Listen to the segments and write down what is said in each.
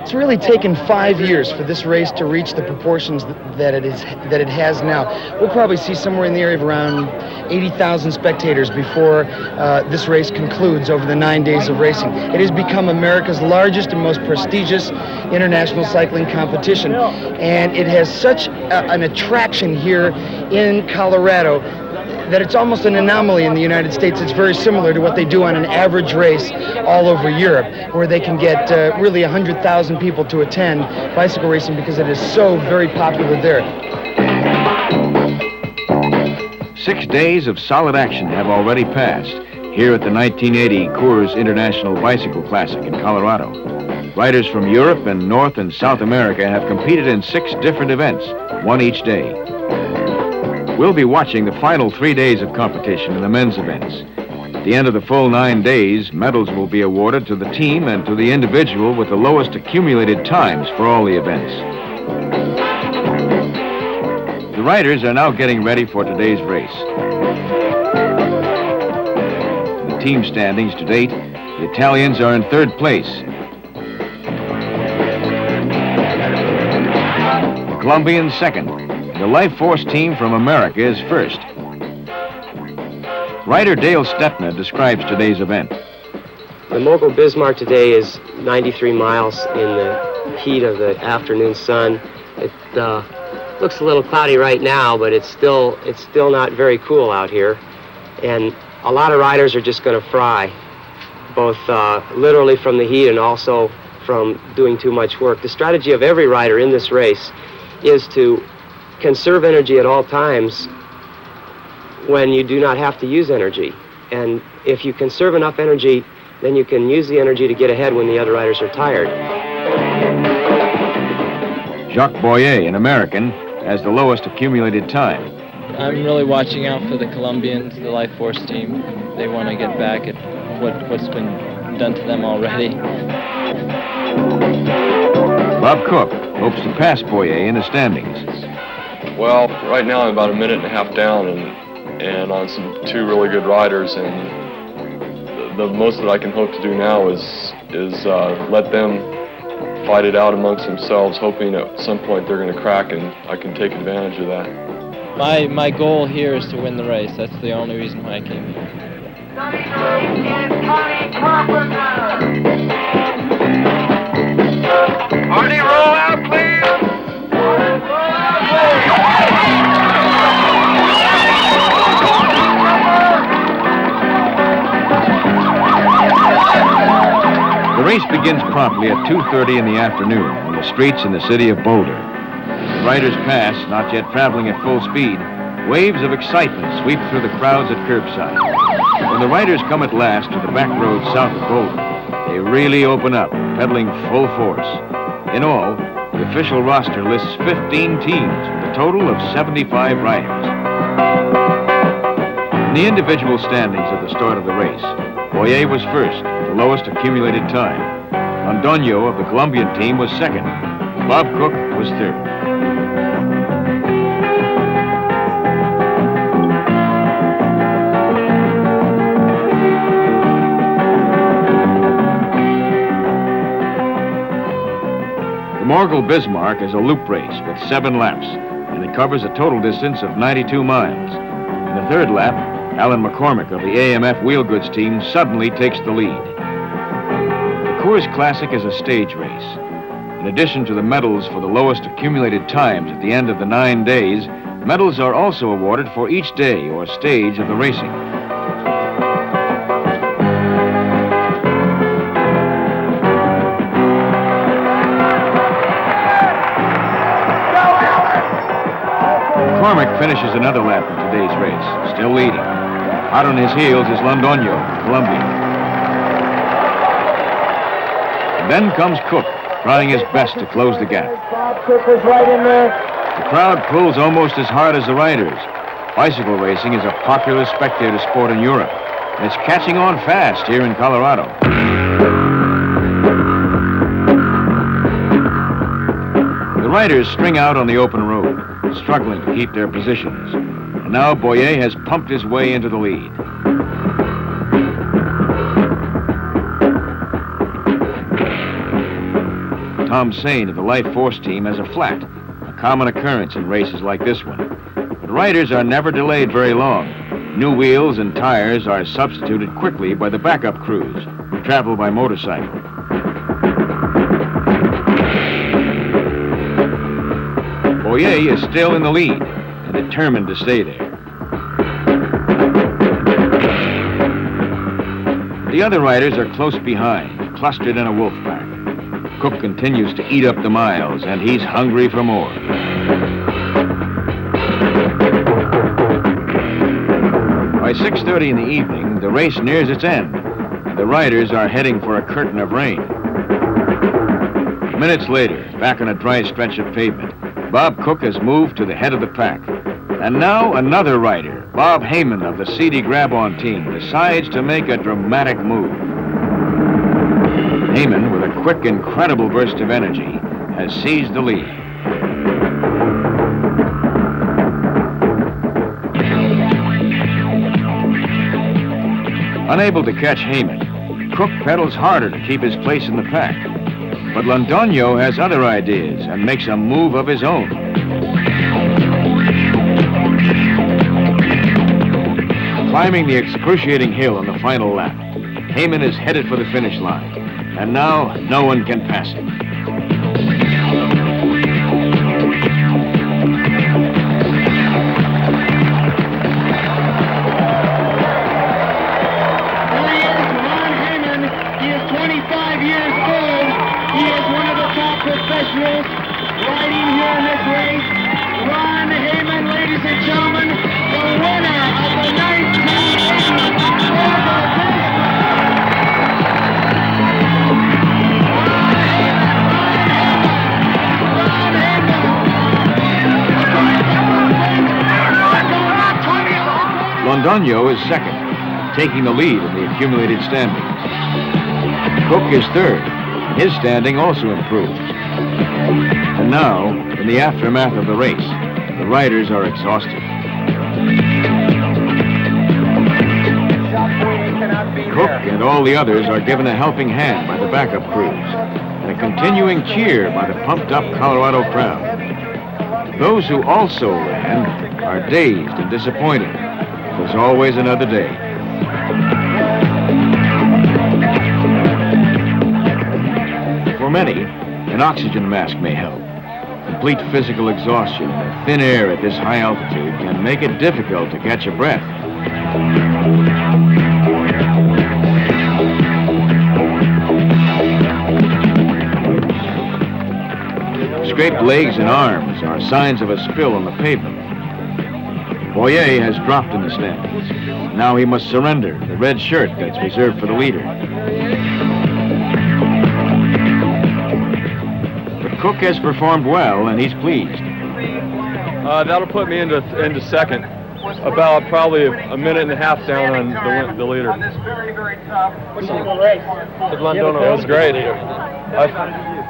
It's really taken 5 years for this race to reach the proportions that it has now. We'll probably see somewhere in the area of around 80,000 spectators before this race concludes over the 9 days of racing. It has become America's largest and most prestigious international cycling competition, and it has such an attraction here in Colorado that it's almost an anomaly in the United States. It's very similar to what they do on an average race all over Europe, where they can get really 100,000 people to attend bicycle racing because it is so very popular there. 6 days of solid action have already passed here at the 1980 Coors International Bicycle Classic in Colorado. Riders from Europe and North and South America have competed in 6 different events, one each day. We'll be watching the final 3 days of competition in the men's events. At the end of the full 9 days, medals will be awarded to the team and to the individual with the lowest accumulated times for all the events. The riders are now getting ready for today's race. The team standings to date, the Italians are in 3rd place. The Colombians 2nd. The Life Force team from America is 1st. Rider Dale Stepner describes today's event. The Mogul Bismarck today is 93 miles in the heat of the afternoon sun. It looks a little cloudy right now, but it's still not very cool out here. And a lot of riders are just going to fry, both literally from the heat and also from doing too much work. The strategy of every rider in this race is to conserve energy at all times when you do not have to use energy. And if you conserve enough energy, then you can use the energy to get ahead when the other riders are tired. Jacques Boyer, an American, has the lowest accumulated time. I'm really watching out for the Colombians, the Life Force team. They want to get back at what's been done to them already. Bob Cook hopes to pass Boyer in the standings. Well, right now I'm about a minute and a half down and on some 2 really good riders, and the most that I can hope to do now is let them fight it out amongst themselves, hoping at some point they're going to crack and I can take advantage of that. My goal here is to win the race. That's the only reason why I came here. Artie, roll out, please! The race begins promptly at 2:30 in the afternoon on the streets in the city of Boulder. The riders pass, not yet traveling at full speed. Waves of excitement sweep through the crowds at curbside. When the riders come at last to the back road south of Boulder, they really open up, pedaling full force. In all, the official roster lists 15 teams with a total of 75 riders. In the individual standings at the start of the race, Boyer was 1st, with the lowest accumulated time. Londoño of the Colombian team was 2nd. Bob Cook was 3rd. The Mogul Bismarck is a loop race with 7 laps, and it covers a total distance of 92 miles. In the 3rd lap, Alan McCormick of the AMF Wheelgoods team suddenly takes the lead. The Coors Classic is a stage race. In addition to the medals for the lowest accumulated times at the end of the 9 days, medals are also awarded for each day or stage of the racing. McCormick finishes another lap in today's race, still leading. Out on his heels is Londoño, Colombia. And then comes Cook, trying his best to close the gap. Cook was right in there. The crowd pulls almost as hard as the riders. Bicycle racing is a popular spectator sport in Europe, and it's catching on fast here in Colorado. The riders string out on the open road, struggling to keep their positions. And now Boyer has pumped his way into the lead. Tom Sane of the Life Force team has a flat, a common occurrence in races like this one. But riders are never delayed very long. New wheels and tires are substituted quickly by the backup crews who travel by motorcycle. Boyer is still in the lead and determined to stay there. The other riders are close behind, clustered in a wolf pack. Cook continues to eat up the miles, and he's hungry for more. By 6:30 in the evening, the race nears its end, and the riders are heading for a curtain of rain. Minutes later, back on a dry stretch of pavement, Bob Cook has moved to the head of the pack. And now another rider, Bob Heyman of the CD Grab-On team, decides to make a dramatic move. Heyman, with a quick, incredible burst of energy, has seized the lead. Unable to catch Heyman, Cook pedals harder to keep his place in the pack. But Londoño has other ideas and makes a move of his own. Climbing the excruciating hill on the final lap, Heyman is headed for the finish line, and now no one can pass him. There he is, Ron Heyman. He is 25 years old. He is one of the top professionals riding here in this race. Ron Heyman, ladies and gentlemen, the winner of the 1980 Londoño is second, taking the lead in the accumulated standings. Cook is third. His standing also improves. And now, in the aftermath of the race, the riders are exhausted. Cook and all the others are given a helping hand by the backup crews and a continuing cheer by the pumped-up Colorado crowd. Those who also ran are dazed and disappointed. There's always another day. For many, an oxygen mask may help. Complete physical exhaustion and thin air at this high altitude can make it difficult to catch a breath. Scraped legs and arms are signs of a spill on the pavement. Boyer has dropped in the standings. Now he must surrender the red shirt that's reserved for the leader. But Cook has performed well, and he's pleased. That'll put me into second. About probably a minute and a half down on the leader. What do you think of the race? It was great. I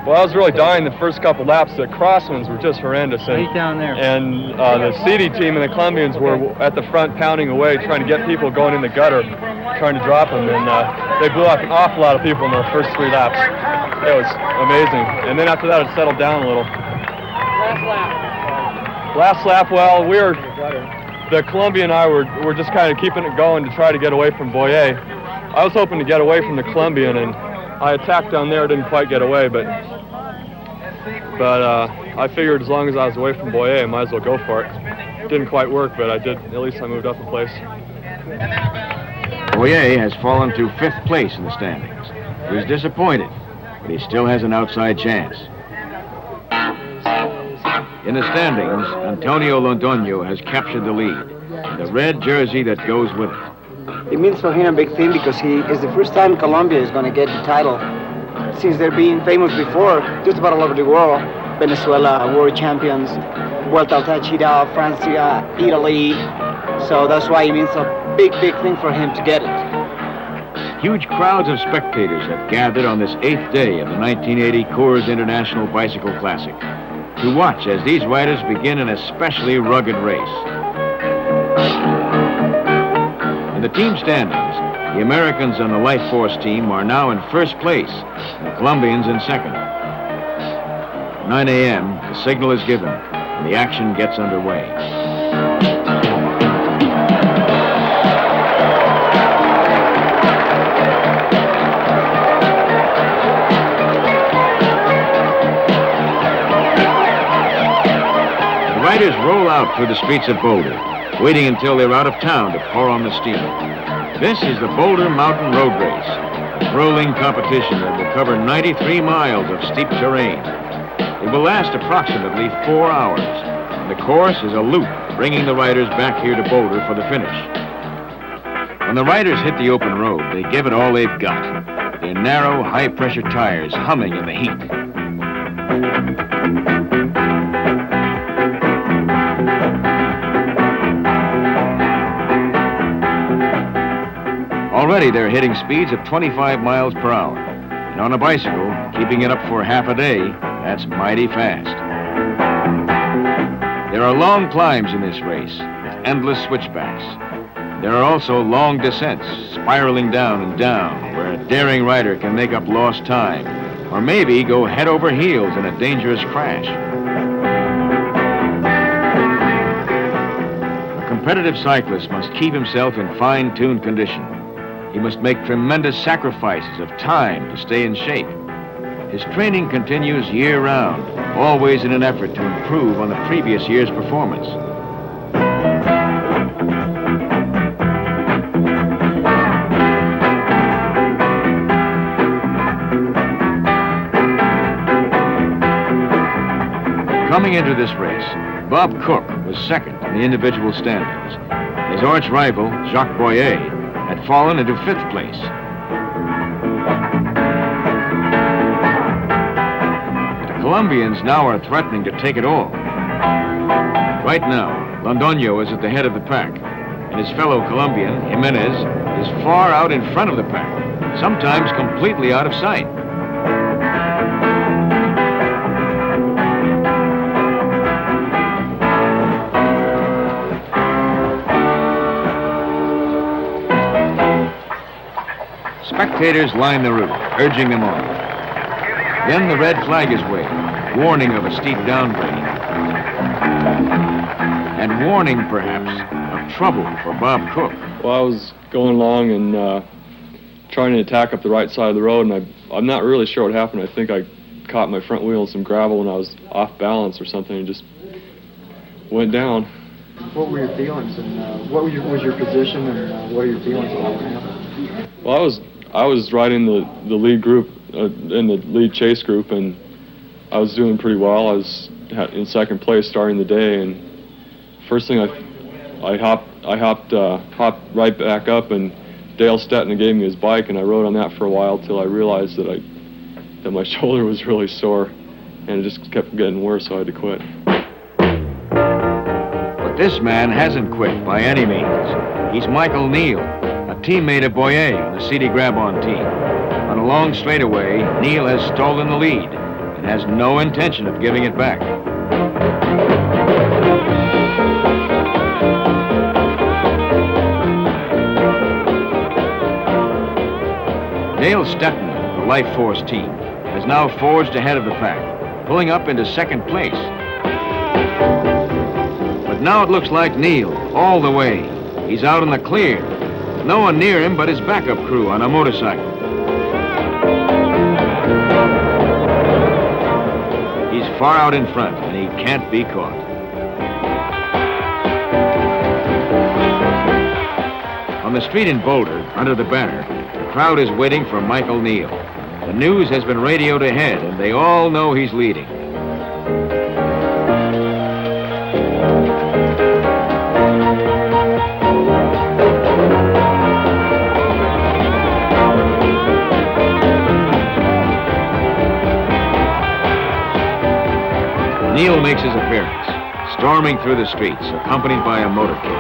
was really dying the first couple laps. The crosswinds were just horrendous. And the CD team and the Colombians were at the front pounding away, trying to get people going in the gutter, trying to drop them. And they blew off an awful lot of people in the first 3 laps. It was amazing. And then after that, it settled down a little. Last lap, well, the Colombian and I were just kind of keeping it going to try to get away from Boyer. I was hoping to get away from the Colombian, and I attacked down there, didn't quite get away, but I figured as long as I was away from Boyer, I might as well go for it. Didn't quite work, but I did. At least I moved up a place. Boyer has fallen to 5th place in the standings. He's disappointed, but he still has an outside chance. In the standings, Antonio Londoño has captured the lead, and the red jersey that goes with it. It means for him a big thing because he is the first time Colombia is going to get the title since they're being famous before, just about all over the world. Venezuela, world champions, Vuelta al Táchira, France, Italy. So that's why it means a big, big thing for him to get it. Huge crowds of spectators have gathered on this 8th day of the 1980 Coors International Bicycle Classic to watch as these riders begin an especially rugged race. In the team standings, the Americans on the Life Force team are now in 1st place, and the Colombians in 2nd. 9 a.m., the signal is given, and the action gets underway. The riders roll out through the streets of Boulder, waiting until they're out of town to pour on the steam. This is the Boulder Mountain Road Race, a grueling competition that will cover 93 miles of steep terrain. It will last approximately 4 hours, and the course is a loop bringing the riders back here to Boulder for the finish. When the riders hit the open road, they give it all they've got, their narrow, high-pressure tires humming in the heat. Already they're hitting speeds of 25 miles per hour. And on a bicycle, keeping it up for half a day, that's mighty fast. There are long climbs in this race, with endless switchbacks. There are also long descents, spiraling down and down, where a daring rider can make up lost time, or maybe go head over heels in a dangerous crash. A competitive cyclist must keep himself in fine-tuned condition. He must make tremendous sacrifices of time to stay in shape. His training continues year-round, always in an effort to improve on the previous year's performance. Coming into this race, Bob Cook was second in the individual standings. His arch rival, Jacques Boyer, had fallen into 5th place. The Colombians now are threatening to take it all. Right now, Londoño is at the head of the pack, and his fellow Colombian, Jimenez, is far out in front of the pack, sometimes completely out of sight. Spectators line the route, urging them on. Then the red flag is waved, warning of a steep downgrade. And warning, perhaps, of trouble for Bob Cook. Well, I was going along and trying to attack up the right side of the road, and I'm not really sure what happened. I think I caught my front wheel in some gravel and I was off balance or something and just went down. What were your feelings, and what was your position, and what are your feelings about what happened? Well, I was riding the lead group, in the lead chase group, and I was doing pretty well. I was in 2nd place starting the day, and first thing I hopped right back up, and Dale Stetton gave me his bike, and I rode on that for a while till I realized that my shoulder was really sore, and it just kept getting worse, so I had to quit. But this man hasn't quit by any means. He's Michael Neal, a teammate of Boyer on the CD Grab-On team. On a long straightaway, Neal has stolen the lead and has no intention of giving it back. Dale Stetton of the Life Force team has now forged ahead of the pack, pulling up into 2nd place. But now it looks like Neal all the way. He's out in the clear. No one near him but his backup crew on a motorcycle. He's far out in front, and he can't be caught. On the street in Boulder, under the banner, the crowd is waiting for Michael Neal. The news has been radioed ahead, and they all know he's leading. Neal makes his appearance, storming through the streets, accompanied by a motorcade.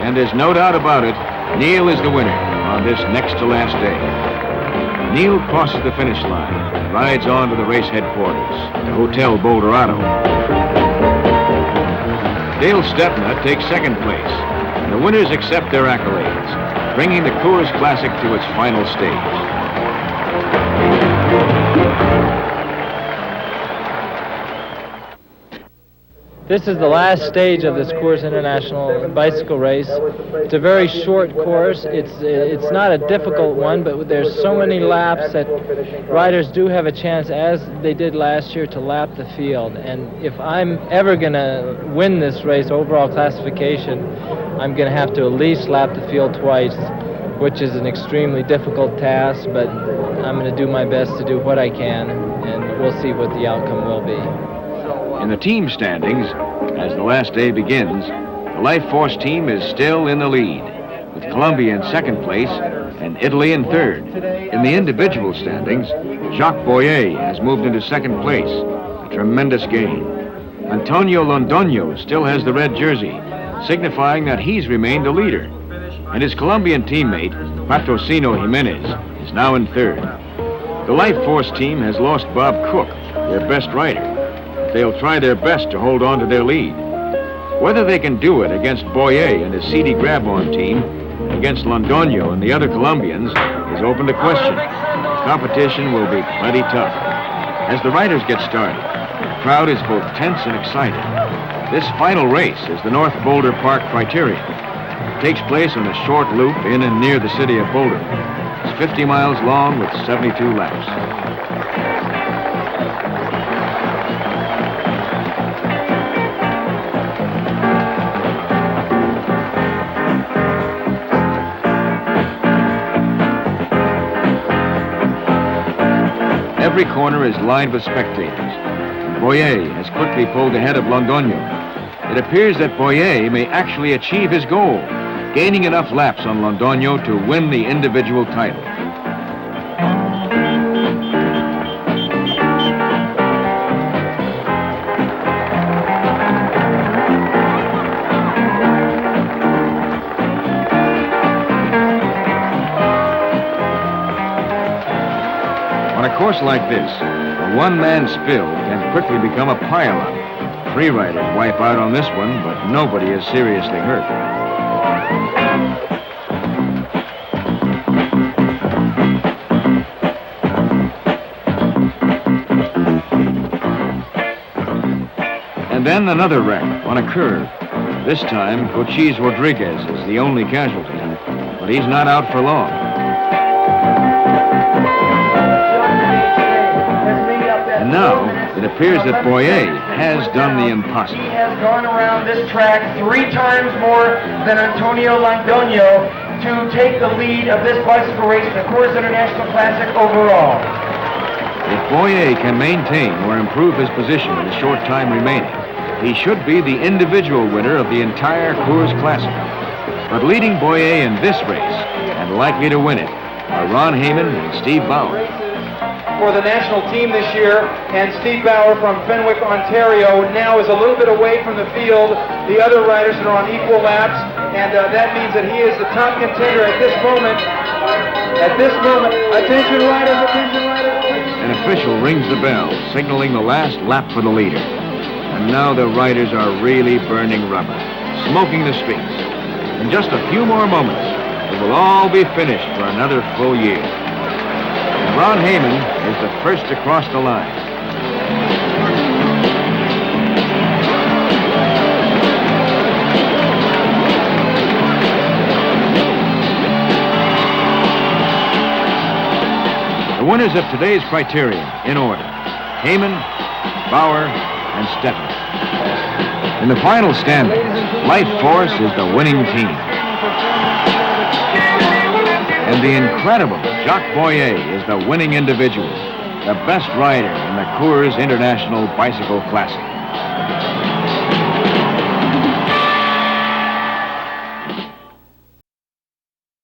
And there's no doubt about it, Neal is the winner on this next to last day. Neal crosses the finish line and rides on to the race headquarters, the Hotel Boulderado. Dale Stepna takes second place. And the winners accept their accolades, bringing the Coors Classic to its final stage. This is the last stage of this Coors International Bicycle Race. It's a very short course. It's not a difficult one, but there's so many laps that riders do have a chance, as they did last year, to lap the field. And if I'm ever going to win this race, overall classification, I'm going to have to at least lap the field twice, which is an extremely difficult task, but I'm going to do my best to do what I can, and we'll see what the outcome will be. In the team standings, as the last day begins, the Life Force team is still in the lead, with Colombia in second place and Italy in third. In the individual standings, Jacques Boyer has moved into second place, a tremendous gain. Antonio Londoño still has the red jersey, signifying that he's remained the leader. And his Colombian teammate, Patrocino Jimenez, is now in third. The Life Force team has lost Bob Cook, their best rider. They'll try their best to hold on to their lead. Whether they can do it against Boyer and his CD Grab-On team, against Londoño and the other Colombians, is open to question. The competition will be plenty tough. As the riders get started, the crowd is both tense and excited. This final race is the North Boulder Park Criterium. It takes place on a short loop in and near the city of Boulder. It's 50 miles long with 72 laps. Every corner is lined with spectators. Boyer has quickly pulled ahead of Londoño. It appears that Boyer may actually achieve his goal, gaining enough laps on Londoño to win the individual title. On a course like this, a one-man spill can quickly become a pile-up. 3 riders wipe out on this one, but nobody is seriously hurt. And then another wreck on a curve. This time, Cochise Rodriguez is the only casualty, but he's not out for long. And now, it appears that Boyer has done the impossible. He has gone around this track 3 times more than Antonio Londoño to take the lead of this bicycle race, the Coors International Classic overall. If Boyer can maintain or improve his position in the short time remaining, he should be the individual winner of the entire Coors Classic. But leading Boyer in this race, and likely to win it, are Ron Heyman and Steve Bauer. For the national team this year, and Steve Bauer from Fenwick, Ontario, now is a little bit away from the field. The other riders are on equal laps, and that means that he is the top contender at this moment. At this moment, attention riders, attention riders. An official rings the bell, signaling the last lap for the leader. And now the riders are really burning rubber, smoking the streets. In just a few more moments, it will all be finished for another full year. Ron Heyman is the first to cross the line. The winners of today's criterium, in order: Heyman, Bauer, and Stepna. In the final standings, Life Force is the winning team. And the incredible Jacques Boyer is the winning individual, the best rider in the Coors International Bicycle Classic.